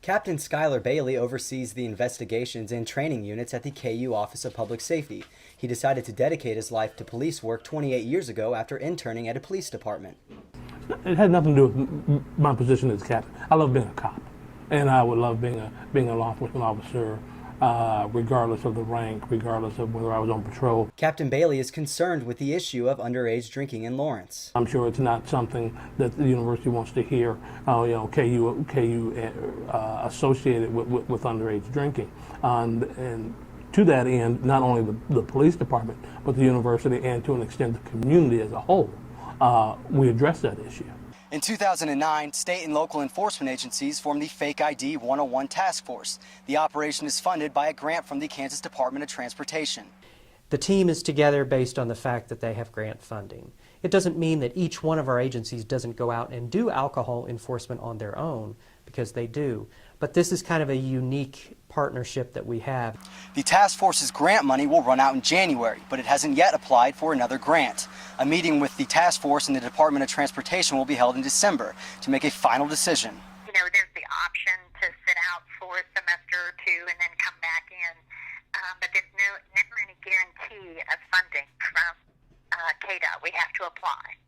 Captain Skylar Bailey oversees the investigations and training units at the KU Office of Public Safety. He decided to dedicate his life to police work 28 years ago after interning at a police department. It had nothing to do with my position as captain. I love being a cop, and I would love being a law enforcement officer, regardless of the rank, regardless of whether I was on patrol. Captain Bailey is concerned with the issue of underage drinking in Lawrence. I'm sure it's not something that the university wants to hear. KU associated with underage drinking, and to that end, not only the police department, but the university and to an extent the community as a whole, we address that issue. In 2009, state and local enforcement agencies formed the Fake ID 101 Task Force. The operation is funded by a grant from the Kansas Department of Transportation. The team is together based on the fact that they have grant funding. It doesn't mean that each one of our agencies doesn't go out and do alcohol enforcement on their own, because they do. But this is kind of a unique partnership that we have. The task force's grant money will run out in January, but it hasn't yet applied for another grant. A meeting with the task force and the Department of Transportation will be held in December to make a final decision. You know, there's the option to sit out for a semester or two and then come back in, but there's never any guarantee of funding from KDOT. We have to apply.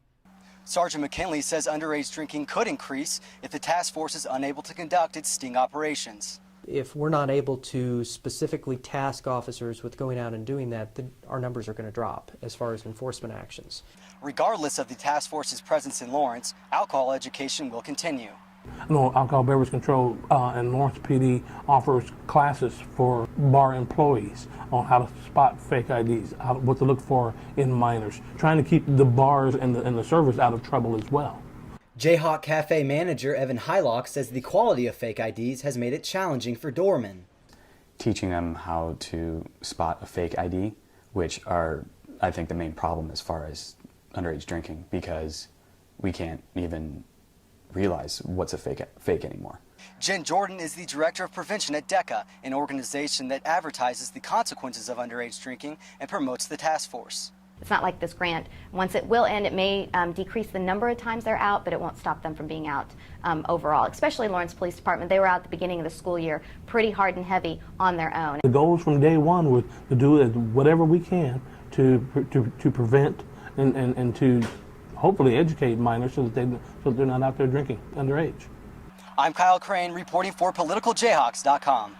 Sergeant McKinley says underage drinking could increase if the task force is unable to conduct its sting operations. If we're not able to specifically task officers with going out and doing that, then our numbers are going to drop as far as enforcement actions. Regardless of the task force's presence in Lawrence, alcohol education will continue. I know Alcohol Beverage Control and Lawrence PD offers classes for bar employees on how to spot fake IDs, what to look for in minors, trying to keep the bars and the servers out of trouble as well. Jayhawk Cafe manager Evan Hylock says the quality of fake IDs has made it challenging for doormen. Teaching them how to spot a fake ID, which are, I think, the main problem as far as underage drinking, because we can't even realize what's a fake anymore. Jen Jordan is the director of prevention at DECA, an organization that advertises the consequences of underage drinking and promotes the task force. It's not like this grant. Once it will end, it may decrease the number of times they're out, but it won't stop them from being out overall, especially Lawrence Police Department. They were out at the beginning of the school year pretty hard and heavy on their own. The goals from day one was to do whatever we can to prevent and to hopefully educate minors so that they're not out there drinking underage. I'm Kyle Crane reporting for PoliticalJayhawks.com.